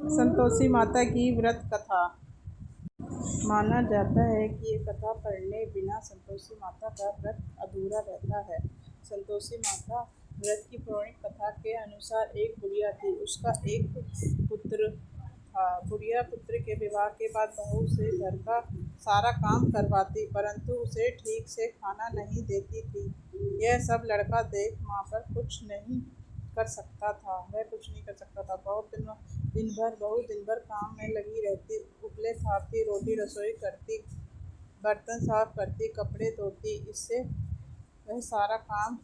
संतोषी माता की व्रत कथा। माना जाता है कि ये कथा पढ़ने बिना संतोषी माता का व्रत अधूरा रहता है। संतोषी माता व्रत की पौराणिक कथा के अनुसार एक बुढ़िया थी। उसका एक पुत्र था। बुढ़िया पुत्र के विवाह के बाद बहू से घर का सारा काम करवाती, परंतु उसे ठीक से खाना नहीं देती थी। यह सब लड़का देख माँ पर कुछ नहीं कर सकता था। वह कुछ नहीं कर सकता था। बहुत दिन भर काम में लगी रहती। उपले थापती, रोटी रसोई करती, बर्तन साफ करती, कपड़े धोती। इससे वह सारा काम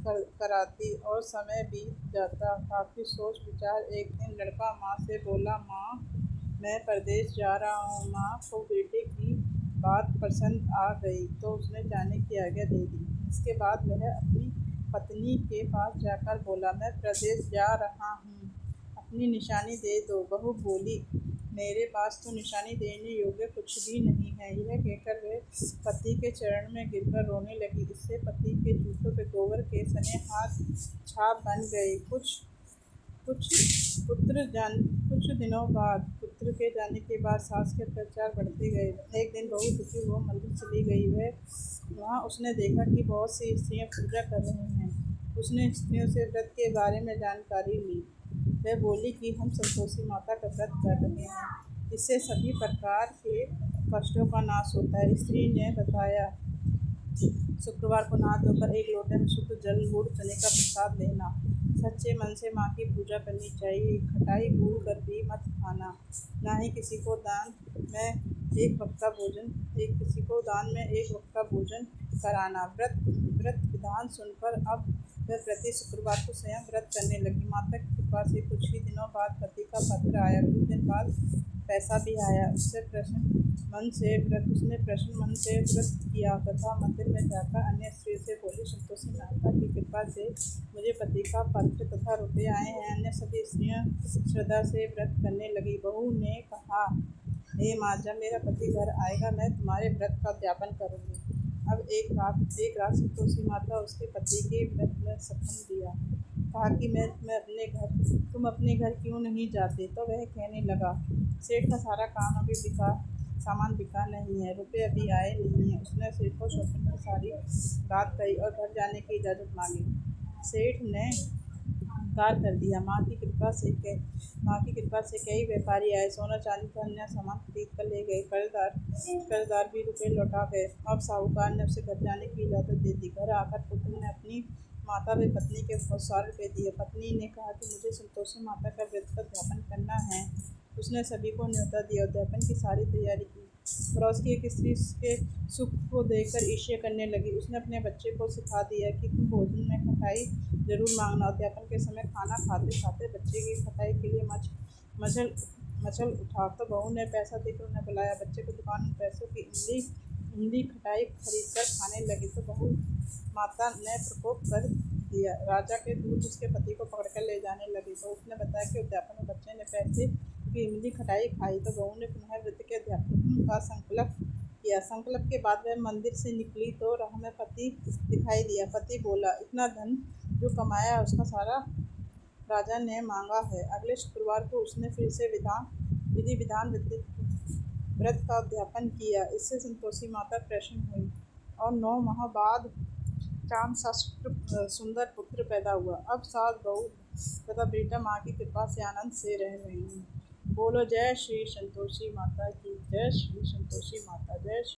कराती और समय बीत जाता। काफी सोच विचार एक दिन लड़का माँ से बोला, माँ मैं परदेश जा रहा हूँ। माँ को बेटे की बात पसंद आ गई तो उसने जाने की आज्ञा दे दी। इसके बाद वह अपनी पत्नी के पास जाकर बोला, मैं प्रदेश जा रहा हूँ, अपनी निशानी दे दो। बहू बोली, मेरे पास तो निशानी देने योग्य कुछ भी नहीं है। यह कहकर वह पति के चरण में गिरकर रोने लगी। इससे पति के जूतों पे गोबर के सने हाथ छाप बन गए। कुछ दिनों बाद पुत्र के जाने के बाद सास के अत्याचार बढ़ते गए। एक दिन बहू दुखी हो मंदिर चली गई। वहाँ उसने देखा कि बहुत सी स्त्रियां पूजा कर रही हैं। उसने स्त्रियों से व्रत के बारे में जानकारी ली। वह बोली कि हम संतोषी माता का व्रत कर रहे हैं, इससे सभी प्रकार के कष्टों का नाश होता है। स्त्री ने बताया, शुक्रवार को नहा धोकर एक लोटे में शुद्ध जल, गुड़, चने का प्रसाद लेना। सच्चे मन से माँ की पूजा करनी चाहिए। खटाई भूल कर भी मत खाना। ना ही किसी को दान में एक वक्त का भोजन कराना। व्रत विधान सुनकर अब वह प्रति शुक्रवार को स्वयं व्रत करने लगी। माता की कृपा से कुछ ही दिनों बाद पति का पत्र आया। कुछ दिन बाद पैसा भी आया। उसने प्रसन्न मन से व्रत किया तथा मंदिर में जाकर अन्य स्त्रियों से बोली, संतोषी माता की कृपा से मुझे पति का पत्र तथा रुपये आए हैं। अन्य सभी स्त्रियां श्रद्धा से व्रत करने लगी। बहू ने कहा, हे माँ, जब मेरा पति घर आएगा मैं तुम्हारे व्रत का उद्यापन करूंगी। अब एक रात संतोषी माता उसके पति के व्रत में सपन दिया। कहा कि तुम अपने घर क्यों नहीं जाते? तो वह कहने लगा, सेठ का सारा सामान बिका नहीं है, रुपये अभी आए नहीं है। उसने सेठ को शॉपिंग की सारी बात कही और घर जाने की इजाज़त मांगी। सेठ ने इनकार कर दिया। माँ की कृपा से कई व्यापारी आए, सोना चांदी का अन्य सामान खरीद कर ले गए। कर्जदार भी रुपये लौटा गए। अब साहूकार ने उसे घर जाने की इजाज़त दे दी। घर आकर पुत्र ने अपनी माता व पत्नी के बहुत सारे रुपये दिए। पत्नी ने कहा कि मुझे संतोषी माता का व्रत का उद्यापन करना है। उसने सभी को न्योता दिया। उद्यापन की सारी तैयारी की। पड़ोस की एक स्त्री के सुख को देखकर ईर्ष्या करने लगी। उसने अपने बच्चे को सिखा दिया कि तुम भोजन में खटाई जरूर मांगना। उद्यापन के समय खाना खाते खाते बच्चे की खटाई के लिए मचल उठा। तो बहू ने पैसा देकर उन्हें बुलाया। बच्चे को दुकान में पैसों की इमली खटाई खरीद कर खाने लगी तो बहू माता ने प्रकोप कर दिया। राजा के दूत उसके पति को पकड़कर ले जाने लगे। तो उसने बताया कि उद्यापन में बच्चे ने पैसे की इमली खटाई खाई। तो बहू ने पुनः व्रत के उद्यापन का संकल्प किया। संकल्प के बाद वह मंदिर से निकली तो राह में पति दिखाई दिया। पति बोला, इतना धन जो कमाया उसका सारा राजा ने मांगा है। अगले शुक्रवार को उसने फिर से विधि विधान व्रत का उद्यापन किया। इससे संतोषी माता प्रसन्न हुई और 9 माह बाद चांद सा सुंदर पुत्र पैदा हुआ। अब सास, बहू तथा बेटा माँ की कृपा से आनंद से रह रहे हैं। बोलो जय श्री संतोषी माता की। जय श्री संतोषी माता। जय श्री